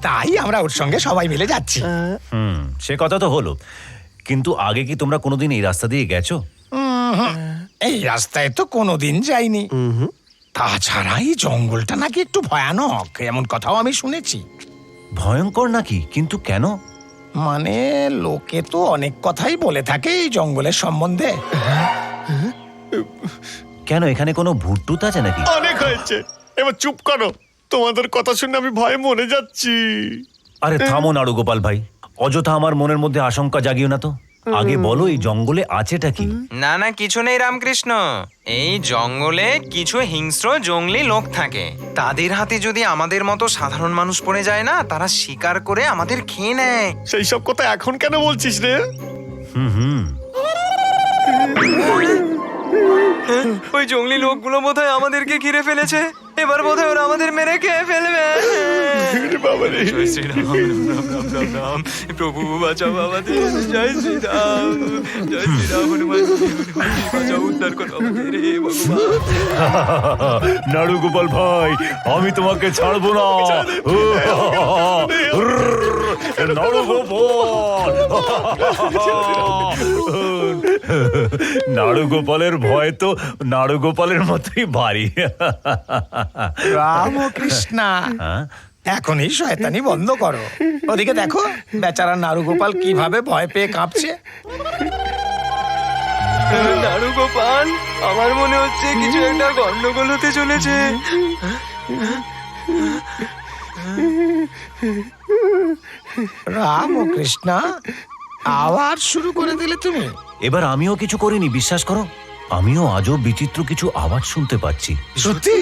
তাই আমরা ওর সঙ্গে সবাই মিলে যাচ্ছি। সে কথা তো হলো, কিন্তু আগে কি তোমরা কোনোদিন এই রাস্তা দিয়ে গেছো? এই রাস্তায় তো কোনোদিন যাইনি। তাছাড়া এই জঙ্গলটা নাকি একটু ভয়ানক, এমন কথাও আমি শুনেছি। ভয়ঙ্কর নাকি? কিন্তু কেন? মানে লোকে তো অনেক কথাই বলে থাকে এই জঙ্গলের সম্বন্ধে। কেন, এখানে কোনো ভূত আছে নাকি? অনেক হয়েছে, এবার চুপ করো। তোমাদের কথা শুনে আমি ভয়ে মরে যাচ্ছি। আরে থামো নাড়ুগোপাল ভাই, অযথা আমার মনের মধ্যে আশঙ্কা জাগিও না তো। আগে বলো এই জঙ্গলে আছেটা কি? না না, কিছু নেই রামকৃষ্ণ। এই জঙ্গলে কিছু হিংস্র জঙ্গলি লোক থাকে। তাদের হাতে যদি আমাদের মতো সাধারণ মানুষ পড়ে যায় না, তারা শিকার করে আমাদের খেয়ে নেয়। সেই সব কথা এখন কেন বলছিস রে? ওই জঙ্গলি লোকগুলো বোধহয় আমাদেরকে ঘিরে ফেলেছে। এবার বোধহয় ওরা আমাদের মেরে খেয়ে ফেলবে। জয় শ্রীরাম, রাম রাম রাম রাম। প্রভু বাঁচাও আমাদের। জয় শ্রীরাম, জয় শ্রীরাম। হনুমান বাঁচাও, উদ্ধার করো আমাদের হে ভগবান। নাড়ুগোপাল ভাই, আমি তোমাকে ছাড়বো না। নাড়ুগোপালের ভয় তো নাড়ুগোপালের মতোই ভারী। রামকৃষ্ণ, এখনই শয়তানি বন্ধ করো। ওদিকে দেখো বেচারা নাড়ুগোপাল কিভাবে ভয় পেয়ে কাঁপছে। নাড়ুগোপাল, আমার মনে হচ্ছে কিছু একটা গন্ডগোল হতে চলেছে। রামকৃষ্ণ, আবার শুরু করে দিলে তুমি। এবার আমিও কিছু করিনি, বিশ্বাস করো। আমিও আজও বিচিত্র কিছু আওয়াজ শুনতে পাচ্ছি। সত্যি?